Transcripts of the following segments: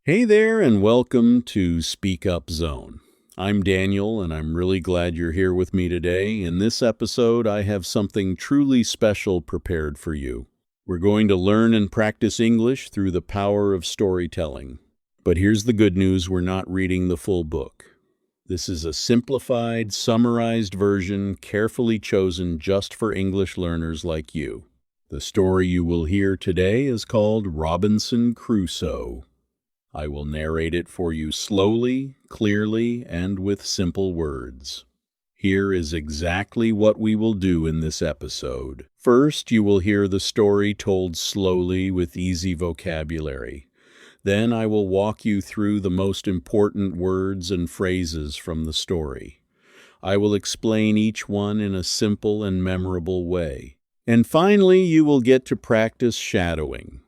Hey there, and welcome to Speak Up Zone. I'm Daniel, and I'm really glad you're here with me today. In this episode, I have something truly special prepared for you. We're going to learn and practice English through the power of storytelling. But here's the good news, we're not reading the full book. This is a simplified, summarized version carefully chosen just for English learners like you. The story you will hear today is called Robinson Crusoe. I will narrate it for you slowly, clearly, and with simple words. Here is exactly what we will do in this episode. First, you will hear the story told slowly with easy vocabulary. Then I will walk you through the most important words and phrases from the story. I will explain each one in a simple and memorable way. And finally, you will get to practice shadowing.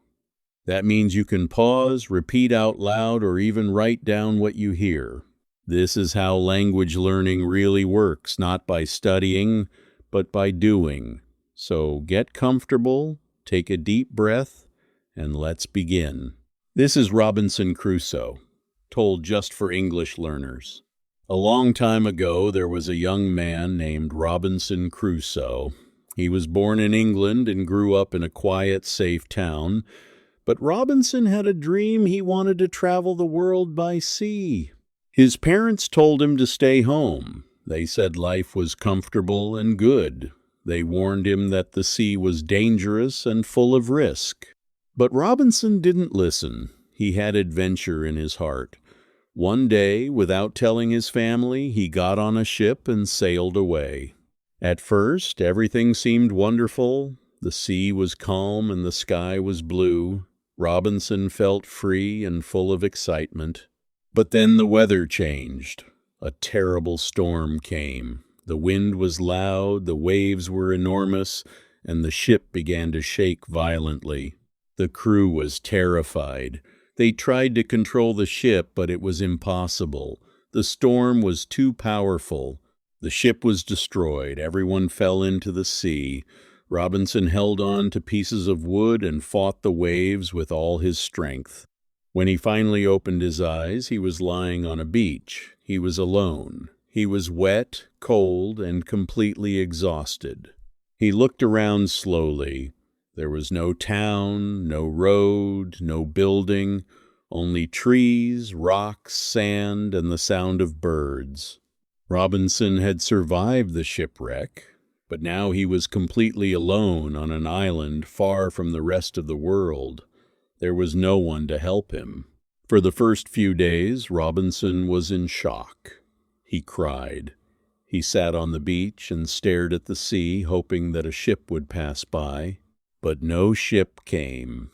That means you can pause, repeat out loud, or even write down what you hear. This is how language learning really works, not by studying, but by doing. So get comfortable, take a deep breath, and let's begin. This is Robinson Crusoe, told just for English learners. A long time ago, there was a young man named Robinson Crusoe. He was born in England and grew up in a quiet, safe town. But Robinson had a dream. He wanted to travel the world by sea. His parents told him to stay home. They said life was comfortable and good. They warned him that the sea was dangerous and full of risk. But Robinson didn't listen. He had adventure in his heart. One day, without telling his family, he got on a ship and sailed away. At first, everything seemed wonderful. The sea was calm and the sky was blue. Robinson felt free and full of excitement. But then the weather changed. A terrible storm came. The wind was loud, the waves were enormous, and the ship began to shake violently. The crew was terrified. They tried to control the ship, but it was impossible. The storm was too powerful. The ship was destroyed. Everyone fell into the sea. Robinson held on to pieces of wood and fought the waves with all his strength. When he finally opened his eyes, he was lying on a beach. He was alone. He was wet, cold, and completely exhausted. He looked around slowly. There was no town, no road, no building, only trees, rocks, sand, and the sound of birds. Robinson had survived the shipwreck. But now he was completely alone on an island far from the rest of the world. There was no one to help him. For the first few days, Robinson was in shock. He cried. He sat on the beach and stared at the sea, hoping that a ship would pass by. But no ship came.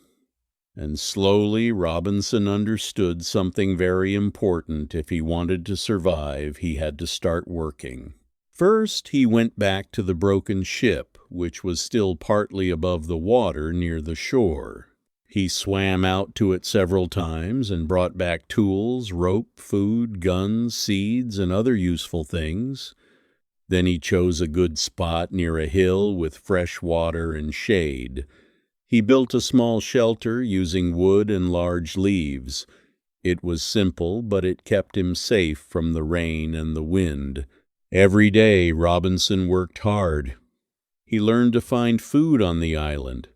And slowly Robinson understood something very important. If he wanted to survive, he had to start working. First, he went back to the broken ship, which was still partly above the water near the shore. He swam out to it several times and brought back tools, rope, food, guns, seeds, and other useful things. Then he chose a good spot near a hill with fresh water and shade. He built a small shelter using wood and large leaves. It was simple, but it kept him safe from the rain and the wind. Every day, Robinson worked hard. He learned to find food on the island.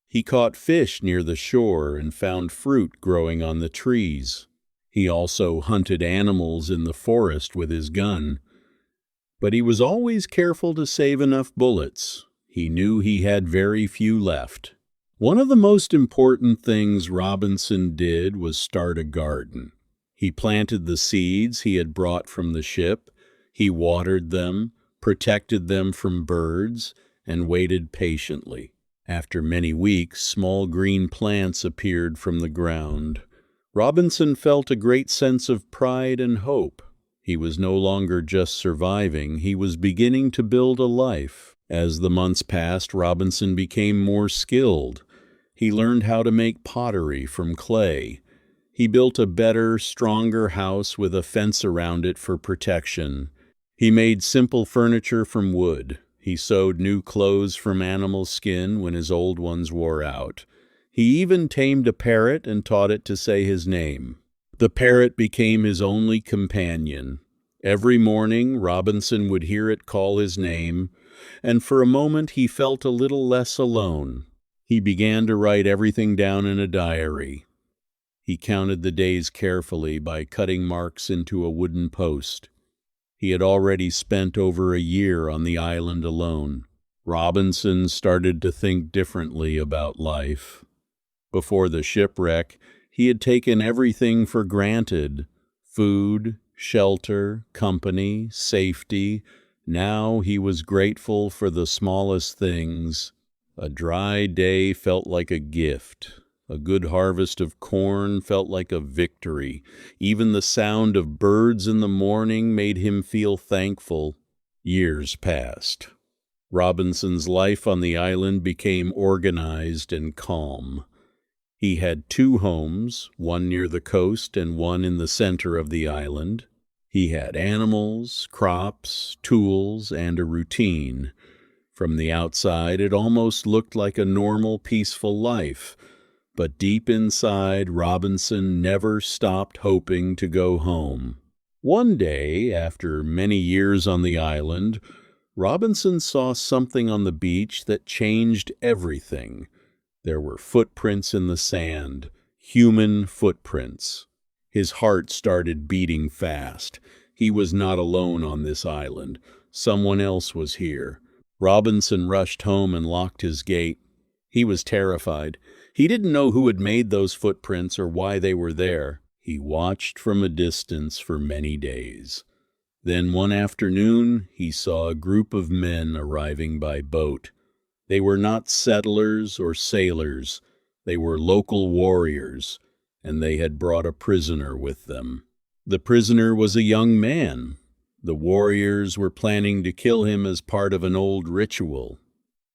He caught fish near the shore and found fruit growing on the trees. He also hunted animals in the forest with his gun. But he was always careful to save enough bullets. He knew he had very few left. One of the most important things Robinson did was start a garden. He planted the seeds he had brought from the ship. He watered them, protected them from birds, and waited patiently. After many weeks, small green plants appeared from the ground. Robinson felt a great sense of pride and hope. He was no longer just surviving, he was beginning to build a life. As the months passed, Robinson became more skilled. He learned how to make pottery from clay. He built a better, stronger house with a fence around it for protection. He made simple furniture from wood. He sewed new clothes from animal skin when his old ones wore out. He even tamed a parrot and taught it to say his name. The parrot became his only companion. Every morning, Robinson would hear it call his name, and for a moment he felt a little less alone. He began to write everything down in a diary. He counted the days carefully by cutting marks into a wooden post. He had already spent over a year on the island alone. Robinson started to think differently about life. Before the shipwreck, he had taken everything for granted: food, shelter, company, safety. Now he was grateful for the smallest things. A dry day felt like a gift. A good harvest of corn felt like a victory. Even the sound of birds in the morning made him feel thankful. Years passed. Robinson's life on the island became organized and calm. He had 2 homes, one near the coast and one in the center of the island. He had animals, crops, tools, and a routine. From the outside, it almost looked like a normal, peaceful life. But deep inside, Robinson never stopped hoping to go home. One day, after many years on the island, Robinson saw something on the beach that changed everything. There were footprints in the sand, human footprints. His heart started beating fast. He was not alone on this island. Someone else was here. Robinson rushed home and locked his gate. He was terrified. He didn't know who had made those footprints or why they were there. He watched from a distance for many days. Then one afternoon, he saw a group of men arriving by boat. They were not settlers or sailors. They were local warriors, and they had brought a prisoner with them. The prisoner was a young man. The warriors were planning to kill him as part of an old ritual.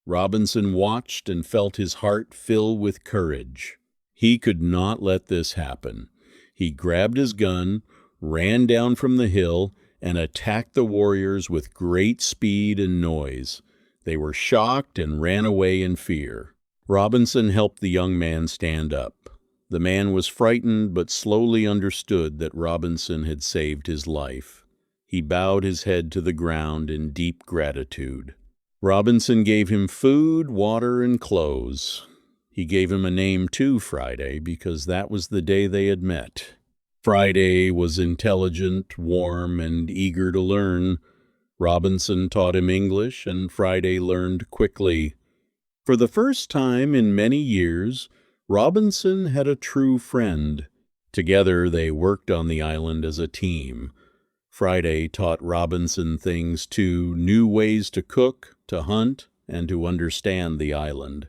Robinson watched and felt his heart fill with courage. He could not let this happen. He grabbed his gun, ran down from the hill, and attacked the warriors with great speed and noise. They were shocked and ran away in fear. Robinson helped the young man stand up. The man was frightened but slowly understood that Robinson had saved his life. He bowed his head to the ground in deep gratitude. Robinson gave him food, water, and clothes. He gave him a name too, Friday, because that was the day they had met. Friday was intelligent, warm, and eager to learn. Robinson taught him English, and Friday learned quickly. For the first time in many years, Robinson had a true friend. Together they worked on the island as a team. Friday taught Robinson things too: new ways to cook, to hunt, and to understand the island.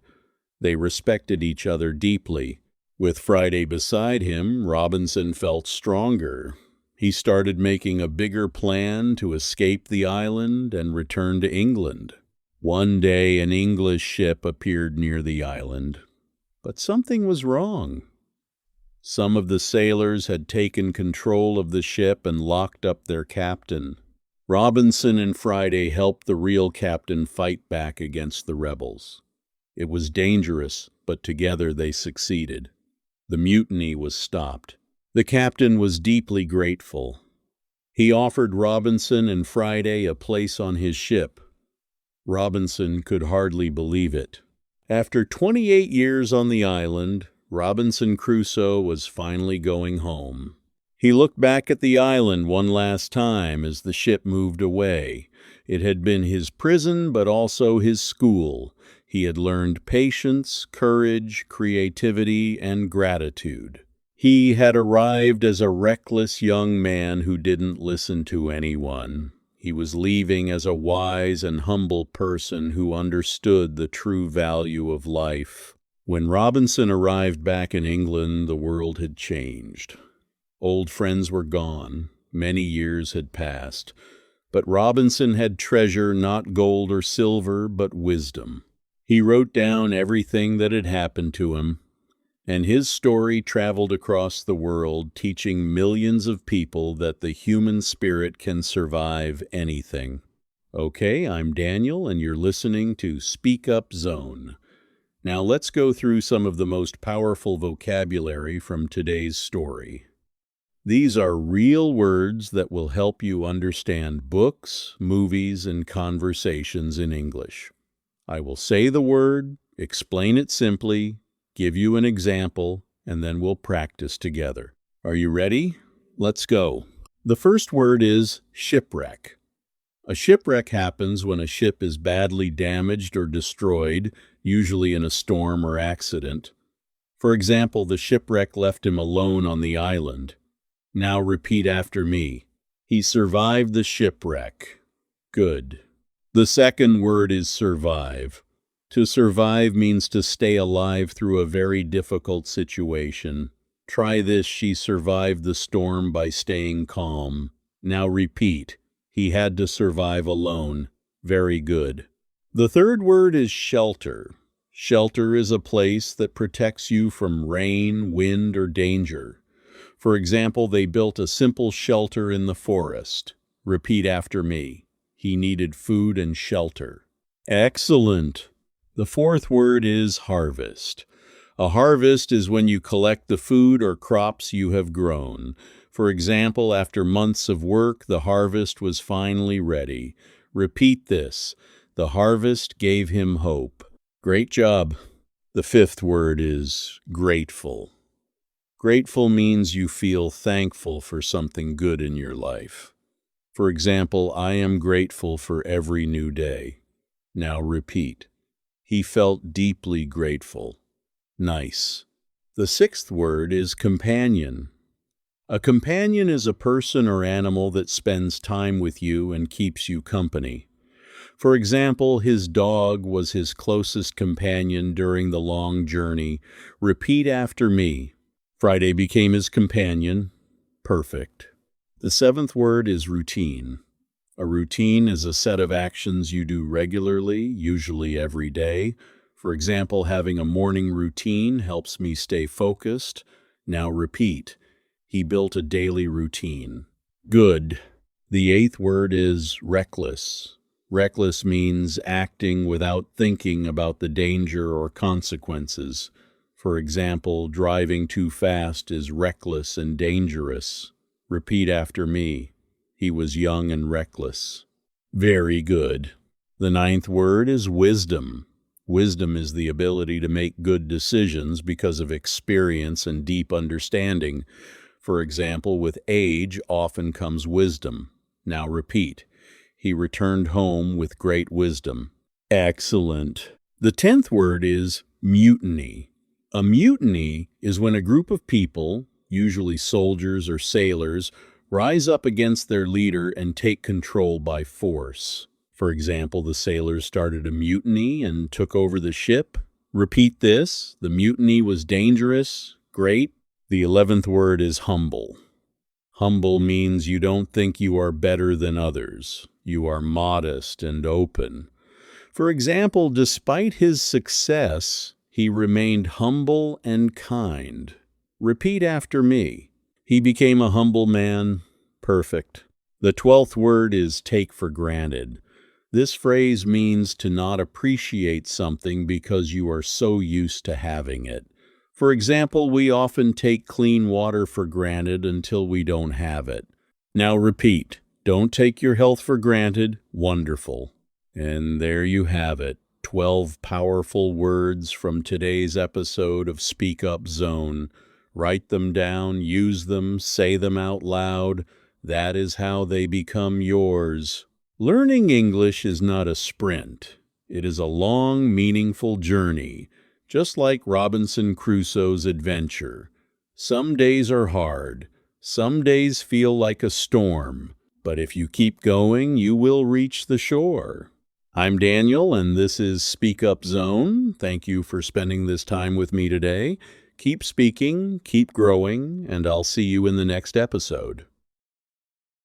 They respected each other deeply. With Friday beside him, Robinson felt stronger. He started making a bigger plan to escape the island and return to England. One day an English ship appeared near the island, but something was wrong. Some of the sailors had taken control of the ship and locked up their captain. Robinson and Friday helped the real captain fight back against the rebels. It was dangerous, but together they succeeded. The mutiny was stopped. The captain was deeply grateful. He offered Robinson and Friday a place on his ship. Robinson could hardly believe it. After 28 years on the island, Robinson Crusoe was finally going home. He looked back at the island one last time as the ship moved away. It had been his prison, but also his school. He had learned patience, courage, creativity, and gratitude. He had arrived as a reckless young man who didn't listen to anyone. He was leaving as a wise and humble person who understood the true value of life. When Robinson arrived back in England, the world had changed. Old friends were gone. Many years had passed. But Robinson had treasure, not gold or silver, but wisdom. He wrote down everything that had happened to him, and his story traveled across the world, teaching millions of people that the human spirit can survive anything. Okay, I'm Daniel, and you're listening to Speak Up Zone. Now let's go through some of the most powerful vocabulary from today's story. These are real words that will help you understand books, movies, and conversations in English. I will say the word, explain it simply, give you an example, and then we'll practice together. Are you ready? Let's go. The first word is shipwreck. A shipwreck happens when a ship is badly damaged or destroyed, usually in a storm or accident. For example, the shipwreck left him alone on the island. Now repeat after me. He survived the shipwreck. Good. The second word is survive. To survive means to stay alive through a very difficult situation. Try this: she survived the storm by staying calm. Now repeat. He had to survive alone. Very good. The third word is shelter. Shelter is a place that protects you from rain, wind, or danger. For example, they built a simple shelter in the forest. Repeat after me. He needed food and shelter. Excellent. The fourth word is harvest. A harvest is when you collect the food or crops you have grown. For example, after months of work, the harvest was finally ready. Repeat this. The harvest gave him hope. Great job. The fifth word is grateful. Grateful means you feel thankful for something good in your life. For example, I am grateful for every new day. Now repeat. He felt deeply grateful. Nice. The sixth word is companion. A companion is a person or animal that spends time with you and keeps you company. For example, his dog was his closest companion during the long journey. Repeat after me. Friday became his companion. Perfect. The seventh word is routine. A routine is a set of actions you do regularly, usually every day. For example, having a morning routine helps me stay focused. Now repeat. He built a daily routine. Good. The eighth word is reckless. Reckless means acting without thinking about the danger or consequences. For example, driving too fast is reckless and dangerous. Repeat after me. He was young and reckless. Very good. The ninth word is wisdom. Wisdom is the ability to make good decisions because of experience and deep understanding. For example, with age often comes wisdom. Now repeat. He returned home with great wisdom. Excellent. The 10th word is mutiny. A mutiny is when a group of people, usually soldiers or sailors, rise up against their leader and take control by force. For example, the sailors started a mutiny and took over the ship. Repeat this. The mutiny was dangerous. Great. The 11th word is humble. Humble means you don't think you are better than others. You are modest and open. For example, despite his success, he remained humble and kind. Repeat after me. He became a humble man. Perfect. The 12th word is take for granted. This phrase means to not appreciate something because you are so used to having it. For example, we often take clean water for granted until we don't have it. Now repeat. Don't take your health for granted. Wonderful. And there you have it. 12 powerful words from today's episode of Speak Up Zone. Write them down, use them, say them out loud. That is how they become yours. Learning English is not a sprint. It is a long, meaningful journey, just like Robinson Crusoe's adventure. Some days are hard. Some days feel like a storm. But if you keep going, you will reach the shore. I'm Daniel, and this is Speak Up Zone. Thank you for spending this time with me today. Keep speaking, keep growing, and I'll see you in the next episode.